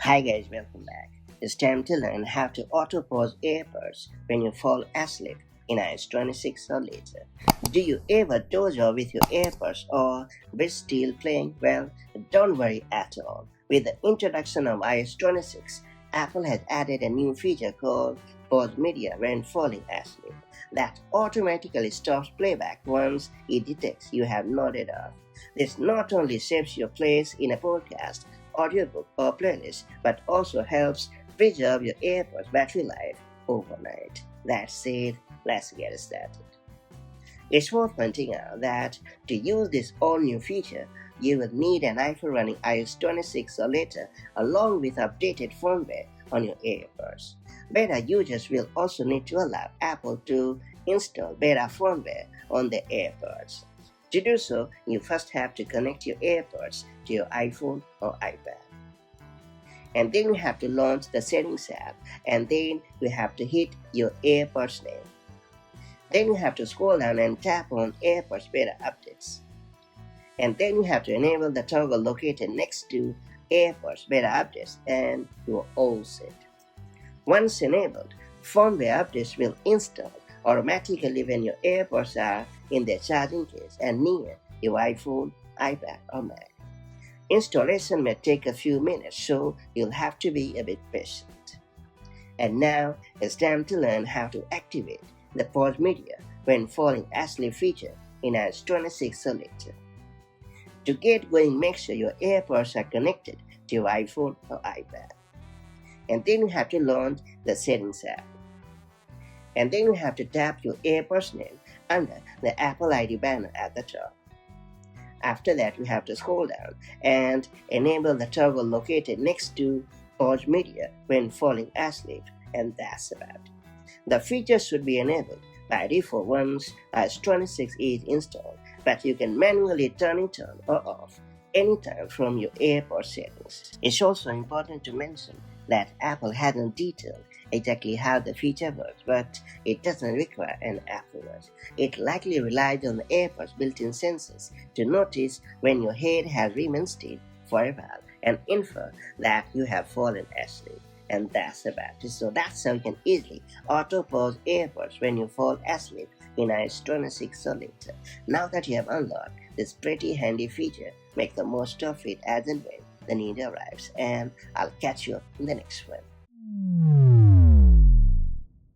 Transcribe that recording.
Hi guys, welcome back. It's time to learn how to auto pause AirPods when you fall asleep in iOS 26 or later. Do you ever doze off with your AirPods or with still playing? Well, don't worry at all. With the introduction of iOS 26, Apple has added a new feature called Pause Media when falling asleep that automatically stops playback once it detects you have nodded off. This not only saves your place in a podcast, audiobook, or playlist, but also helps preserve your AirPods battery life overnight. That's it, let's get started. It's worth pointing out that to use this all-new feature, you will need an iPhone running iOS 26 or later, along with updated firmware on your AirPods. Beta users will also need to allow Apple to install beta firmware on their AirPods. To do so, you first have to connect your AirPods to your iPhone or iPad. And then you have to launch the Settings app, and then you have to hit your AirPods name. Then you have to scroll down and tap on AirPods beta updates. And then you have to enable the toggle located next to AirPods beta updates, and you're all set. Once enabled, firmware updates will install automatically when your AirPods are in their charging case and near your iPhone, iPad, or Mac. Installation may take a few minutes, so you'll have to be a bit patient. And now it's time to learn how to activate the Pause Media when falling asleep feature in iOS 26 or later. To get going, make sure your AirPods are connected to your iPhone or iPad. And then you have to launch the Settings app. And then you have to tap your AirPods name under the Apple ID banner at the top. After that, you have to scroll down and enable the toggle located next to Pause Media when falling asleep, and that's about it. The feature should be enabled by default once iOS 26 is installed, but you can manually turn it on or off anytime from your AirPods settings. It's also important to mention that Apple hasn't detailed exactly how the feature works, but it doesn't require an Apple Watch. It likely relies on the AirPods built-in sensors to notice when your head has remained still for a while and infer that you have fallen asleep. And that's about it. So that's how you can easily auto-pause AirPods when you fall asleep in iOS 26 or later. Now that you have unlocked this pretty handy feature, make the most of it as and when the need arrives. And I'll catch you up in the next one.